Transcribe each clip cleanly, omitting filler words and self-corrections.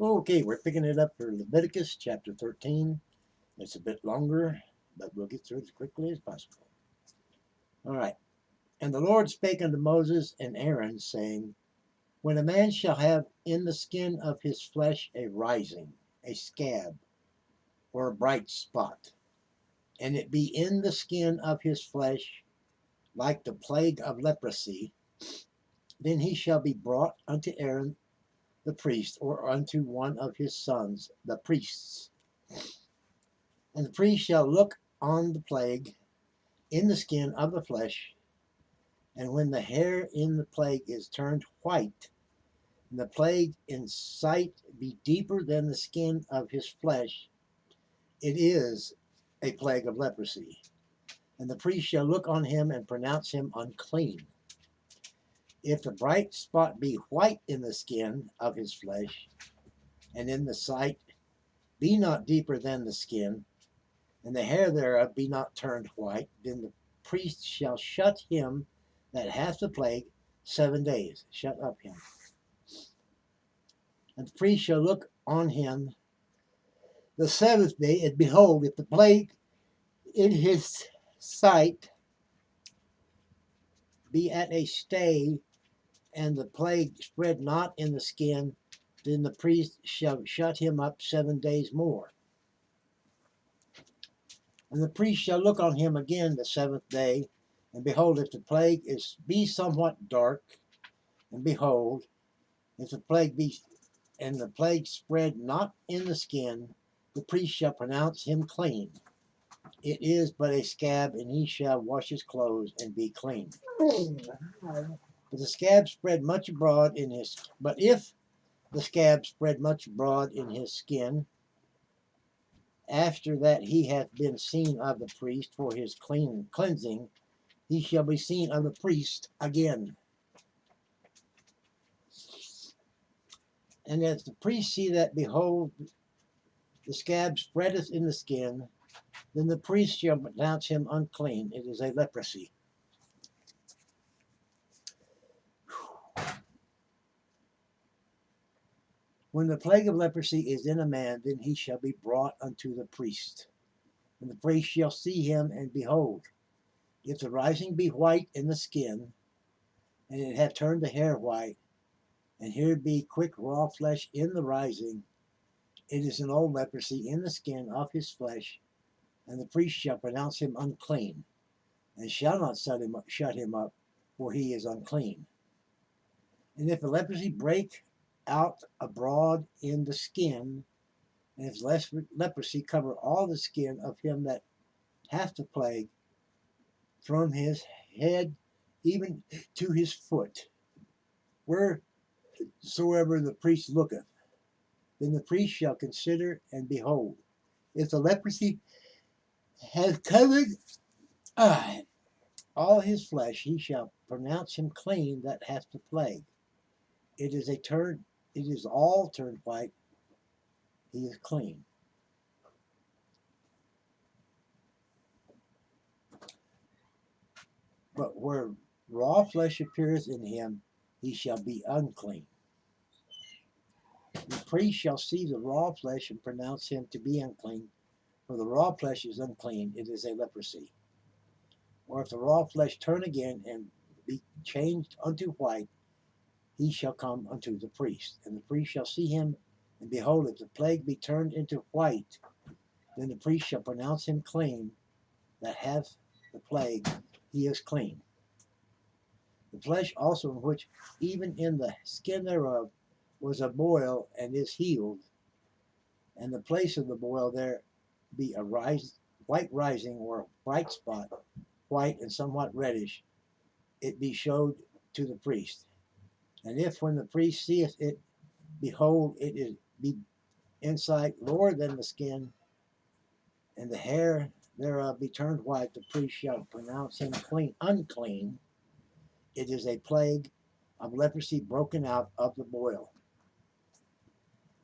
Okay, we're picking it up for Leviticus chapter 13. It's a bit longer, but we'll get through it as quickly as possible. All right. And the Lord spake unto Moses and Aaron, saying, When a man shall have in the skin of his flesh a rising, a scab, or a bright spot, and it be in the skin of his flesh like the plague of leprosy, then he shall be brought unto Aaron the priest, or unto one of his sons, the priests. And the priest shall look on the plague in the skin of the flesh, and when the hair in the plague is turned white, and the plague in sight be deeper than the skin of his flesh, it is a plague of leprosy. And the priest shall look on him and pronounce him unclean. If the bright spot be white in the skin of his flesh, and in the sight be not deeper than the skin, and the hair thereof be not turned white, then the priest shall shut him that hath the plague 7 days. Shut up him. And the priest shall look on him the 7th day, and behold, if the plague in his sight be at a stay, and the plague spread not in the skin, then the priest shall shut him up 7 days more. And the priest shall look on him again the 7th day, and behold, if the plague be somewhat dark, and behold, if the plague be and the plague spread not in the skin, the priest shall pronounce him clean. It is but a scab, and he shall wash his clothes and be clean. But the scab spread much abroad in his but if the scab spread much abroad in his skin, after that he hath been seen of the priest for his cleansing, he shall be seen of the priest again. And as the priest see that, behold, the scab spreadeth in the skin, then the priest shall pronounce him unclean. It is a leprosy. When the plague of leprosy is in a man, then he shall be brought unto the priest. And the priest shall see him, and behold, if the rising be white in the skin, and it have turned the hair white, and here be quick raw flesh in the rising, it is an old leprosy in the skin of his flesh, and the priest shall pronounce him unclean, and shall not shut him up, for he is unclean. And if the leprosy break out abroad in the skin, and if leprosy cover all the skin of him that hath the plague, from his head even to his foot, wheresoever the priest looketh, then the priest shall consider, and behold, if the leprosy has covered all his flesh, he shall pronounce him clean that hath the plague. It is all turned white, he is clean. But where raw flesh appeareth in him, he shall be unclean. The priest shall see the raw flesh and pronounce him to be unclean, for the raw flesh is unclean, it is a leprosy. Or if the raw flesh turn again and be changed unto white, he shall come unto the priest. And the priest shall see him, and behold, if the plague be turned into white, then the priest shall pronounce him clean that hath the plague, he is clean. The flesh also in which even in the skin thereof was a boil and is healed, and the place of the boil there be a white rising or a bright spot, white and somewhat reddish, it be showed to the priest. And if when the priest seeth it, behold, it is be inside lower than the skin, and the hair thereof be turned white, the priest shall pronounce him unclean. It is a plague of leprosy broken out of the boil.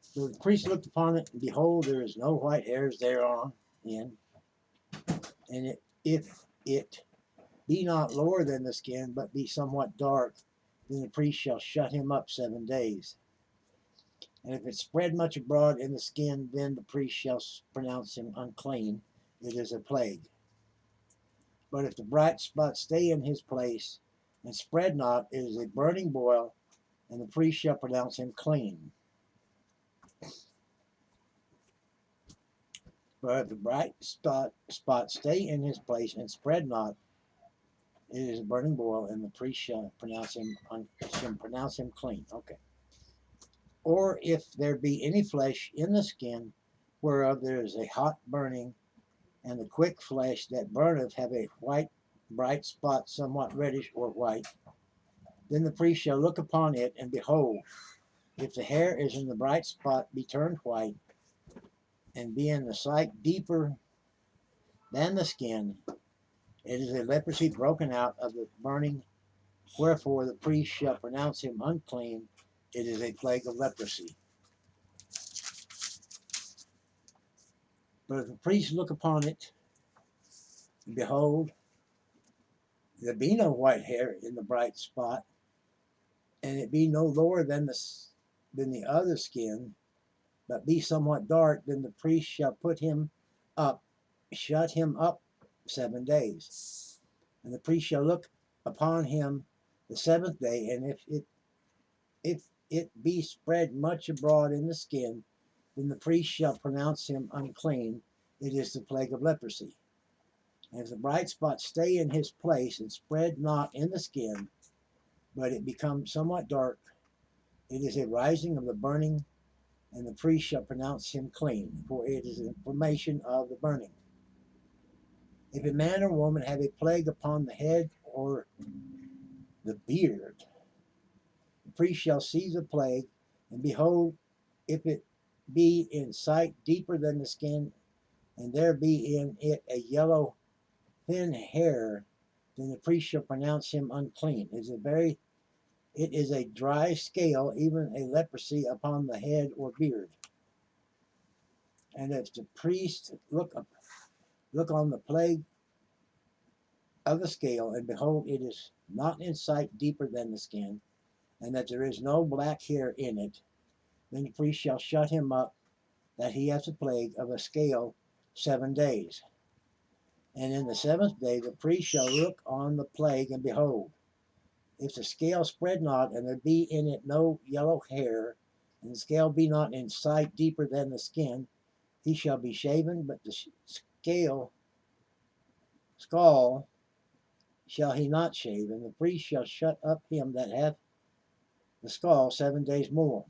So the priest looked upon it, and behold, there is no white hairs thereon, and if it be not lower than the skin, but be somewhat dark, then the priest shall shut him up 7 days. And if it spread much abroad in the skin, then the priest shall pronounce him unclean. It is a plague. But if the bright spot stay in his place and spread not, it is a burning boil, and the priest shall pronounce him clean. But if the bright spot stay in his place and spread not, it is a burning boil, and the priest shall pronounce him clean. Okay. Or if there be any flesh in the skin, whereof there is a hot burning, and the quick flesh that burneth have a white bright spot, somewhat reddish or white, then the priest shall look upon it, and behold, if the hair is in the bright spot be turned white, and be in the sight deeper than the skin, it is a leprosy broken out of the burning, wherefore the priest shall pronounce him unclean. It is a plague of leprosy. But if the priest look upon it, and behold, there be no white hair in the bright spot, and it be no lower than the other skin, but be somewhat dark, then the priest shall shut him up 7 days. And the priest shall look upon him the 7th day, and if it be spread much abroad in the skin, then the priest shall pronounce him unclean. It is the plague of leprosy. And if the bright spot stay in his place and spread not in the skin, but it become somewhat dark, it is a rising of the burning, and the priest shall pronounce him clean, for it is inflammation of the burning. If a man or woman have a plague upon the head or the beard, the priest shall seize the plague, and behold, if it be in sight deeper than the skin, and there be in it a yellow thin hair, then the priest shall pronounce him unclean. It is a dry scale, even a leprosy upon the head or beard. And if the priest look on the plague of the scale, and behold, it is not in sight deeper than the skin, and that there is no black hair in it, then the priest shall shut him up, that he hath the plague of a scale 7 days. And in the 7th day the priest shall look on the plague, and behold, if the scale spread not, and there be in it no yellow hair, and the scale be not in sight deeper than the skin, he shall be shaven, but the skull shall he not shave, and the priest shall shut up him that hath the skull 7 days more.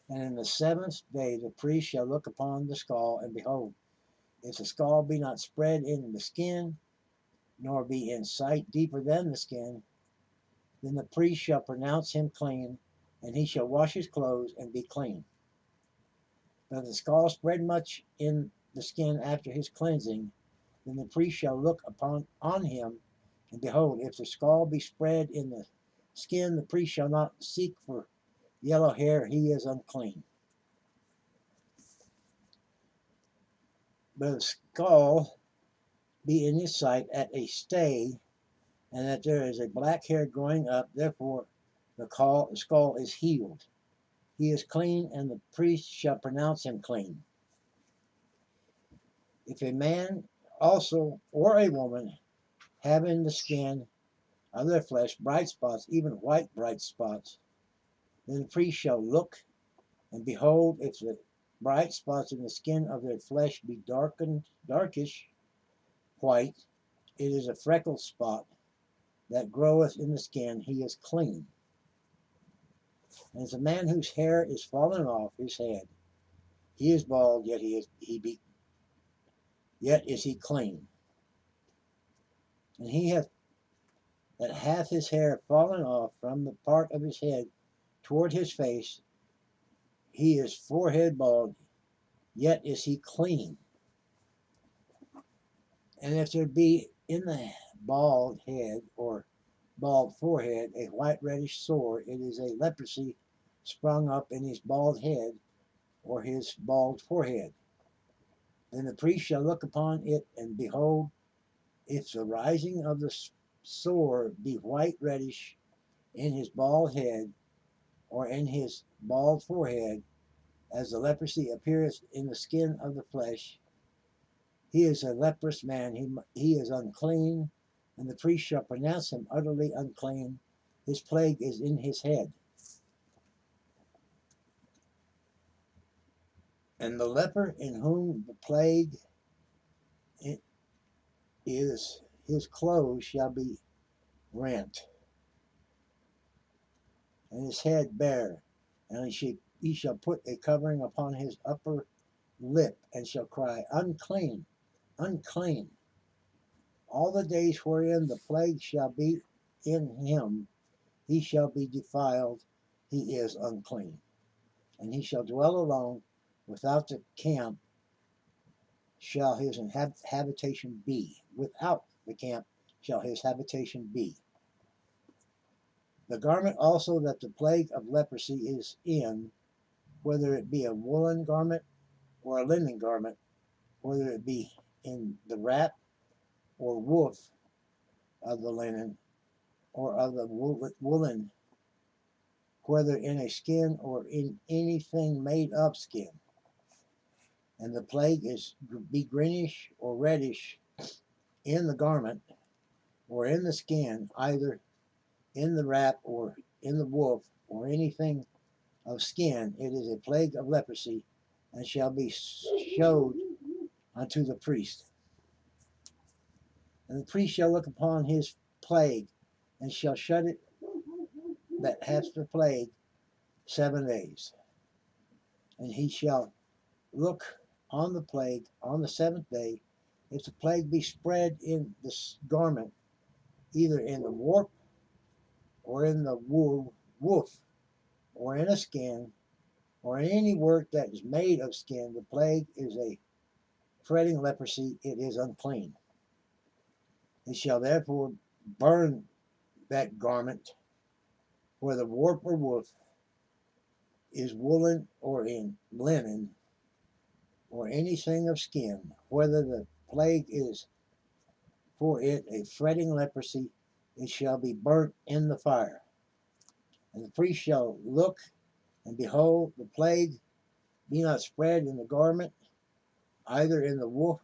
And in the 7th day the priest shall look upon the skull, and behold, if the skull be not spread in the skin, nor be in sight deeper than the skin, then the priest shall pronounce him clean, and he shall wash his clothes and be clean. But if the skull spread much in the skin after his cleansing, then the priest shall look on him, and behold, if the skull be spread in the skin, the priest shall not seek for yellow hair, he is unclean. But if the skull be in his sight at a stay, and that there is a black hair growing up, therefore the skull is healed. He is clean, and the priest shall pronounce him clean. If a man also or a woman have in the skin of their flesh bright spots, even white bright spots, then the priest shall look, and behold, if the bright spots in the skin of their flesh be darkish white, it is a freckled spot that groweth in the skin, he is clean. And as a man whose hair is fallen off his head, he is bald, yet is he clean. And he that hath his hair fallen off from the part of his head toward his face, he is forehead bald, yet is he clean. And if there be in the bald head or bald forehead a white reddish sore, it is a leprosy sprung up in his bald head or his bald forehead. Then the priest shall look upon it, and behold, if the rising of the sore be white reddish in his bald head or in his bald forehead, as the leprosy appeareth in the skin of the flesh, he is a leprous man, he is unclean, and the priest shall pronounce him utterly unclean. His plague is in his head. And the leper in whom the plague is, his clothes shall be rent, and his head bare, and he shall put a covering upon his upper lip, and shall cry, Unclean, unclean. All the days wherein the plague shall be in him, he shall be defiled, he is unclean. And he shall dwell alone, without the camp shall his habitation be. Without the camp shall his habitation be. The garment also that the plague of leprosy is in, whether it be a woolen garment or a linen garment, whether it be in the wrap or woof of the linen or of the woolen, whether in a skin or in anything made of skin. And the plague is be greenish or reddish in the garment or in the skin, either in the wrap or in the woof or anything of skin. It is a plague of leprosy, and shall be showed unto the priest. And the priest shall look upon his plague, and shall shut it that hath the plague 7 days. And he shall look on the plague on the 7th day. If the plague be spread in the garment, either in the warp or in the woof, or in a skin, or in any work that is made of skin, the plague is a fretting leprosy, it is unclean. He shall therefore burn that garment, where the warp or woof is woolen or in linen, or anything of skin, whether the plague is for it a fretting leprosy, it shall be burnt in the fire. And the priest shall look, and behold, the plague be not spread in the garment, either in the warp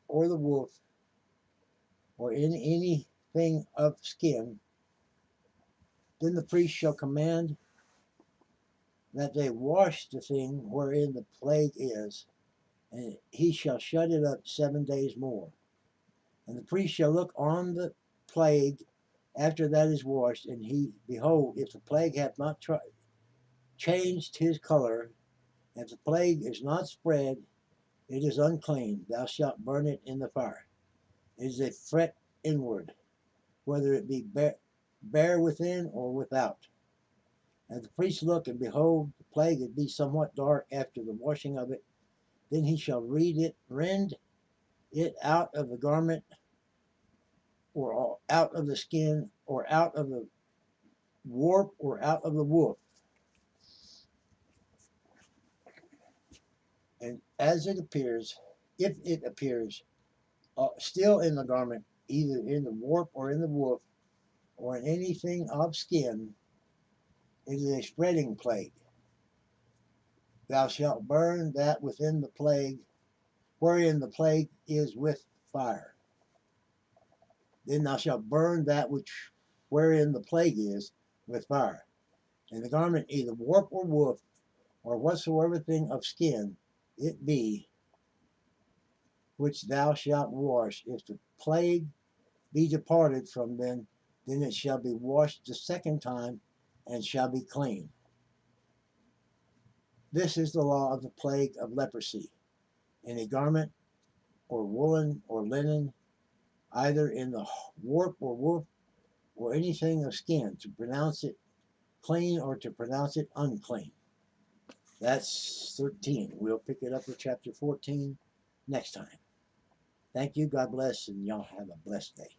or the woof, or in anything of skin. Then the priest shall command that they wash the thing wherein the plague is, and he shall shut it up 7 days more. And the priest shall look on the plague after that is washed, and he, behold, if the plague hath not changed his color, if the plague is not spread, it is unclean. Thou shalt burn it in the fire. It is a fret inward, whether it be bare within or without. And the priest look, and behold, the plague it be somewhat dark after the washing of it. Then he shall rend it out of the garment, or out of the skin, or out of the warp, or out of the woof. And as it appears, if it appears still in the garment, either in the warp or in the woof, or in anything of skin, it is a spreading plague. Thou shalt burn that within the plague, wherein the plague is with fire. Then thou shalt burn that which wherein the plague is with fire. And the garment either warp or woof, or whatsoever thing of skin it be, which thou shalt wash. If the plague be departed from them, then it shall be washed the 2nd time, and shall be clean. This is the law of the plague of leprosy. In a garment, or woolen, or linen, either in the warp or woof, or anything of skin, to pronounce it clean or to pronounce it unclean. That's 13. We'll pick it up with chapter 14 next time. Thank you. God bless, and y'all have a blessed day.